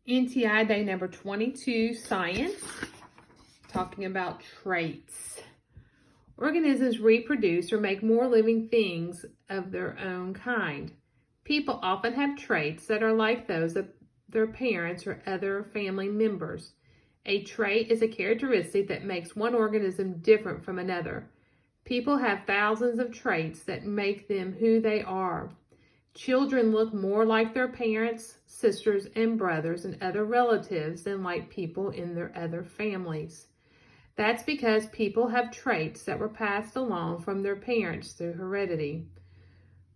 NTI day number 22, science, talking about traits. Organisms reproduce or make more living things of their own kind. People often have traits that are like those of their parents or other family members. A trait is a characteristic that makes one organism different from another. People have thousands of traits that make them who they are. Children look more like their parents, sisters, and brothers and other relatives than like people in their other families. That's because people have traits that were passed along from their parents through heredity.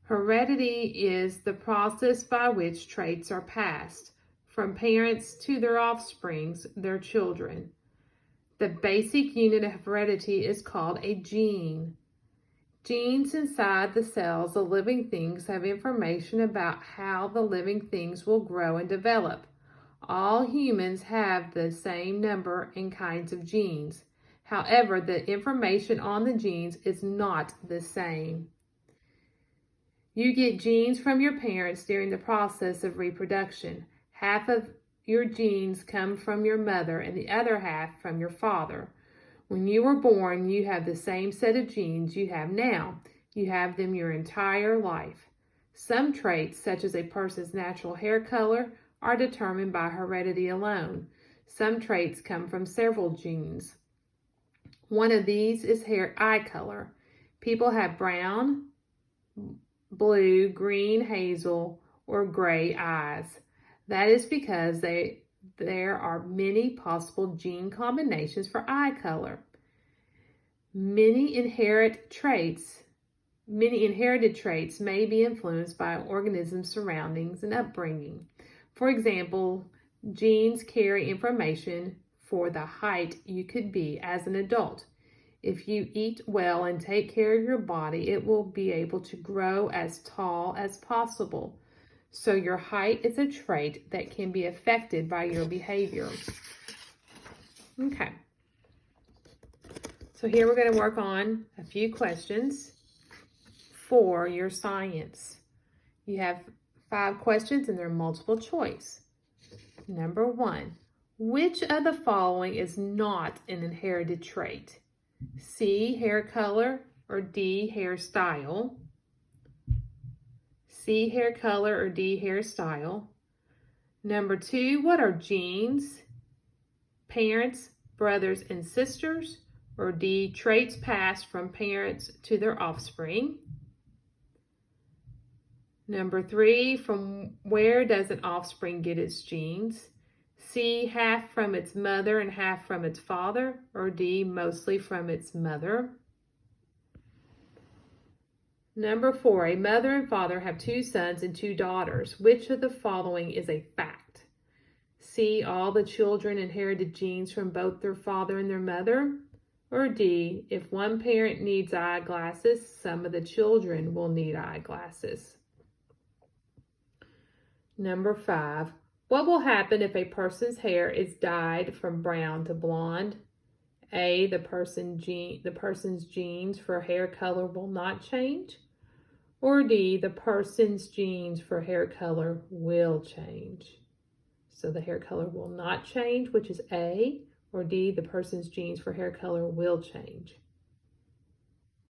Heredity is the process by which traits are passed from parents to their offsprings, their children. The basic unit of heredity is called a gene. Genes inside the cells of living things have information about how the living things will grow and develop. All humans have the same number and kinds of genes. However, the information on the genes is not the same. You get genes from your parents during the process of reproduction. Half of your genes come from your mother and the other half from your father. When you were born, you have the same set of genes you have now. You have them your entire life. Some traits, such as a person's natural hair color, are determined by heredity alone. Some traits come from several genes. One of these is eye color. People have brown, blue, green, hazel, or gray eyes. That is because there are many possible gene combinations for eye color. Many inherited traits may be influenced by an organism's surroundings and upbringing. For example, genes carry information for the height you could be as an adult. If you eat well and take care of your body, it will be able to grow as tall as possible. So your height is a trait that can be affected by your behavior. Okay. So here we're going to work on a few questions for your science. You have 5 questions and they're multiple choice. Number 1, which of the following is not an inherited trait? C, hair color, or D, hairstyle? C, hair color, or D, hairstyle? Number 2, what are genes? Parents, brothers, and sisters? Or D, traits passed from parents to their offspring? Number 3, from where does an offspring get its genes? C, half from its mother and half from its father? Or D, mostly from its mother? Number 4, a mother and father have 2 sons and 2 daughters. Which of the following is a fact? C, all the children inherited genes from both their father and their mother? Or D, if one parent needs eyeglasses, some of the children will need eyeglasses. Number 5, what will happen if a person's hair is dyed from brown to blonde? A, the person's genes for hair color will not change. Or D, the person's genes for hair color will change. So the hair color will not change, which is A, or D, the person's genes for hair color will change.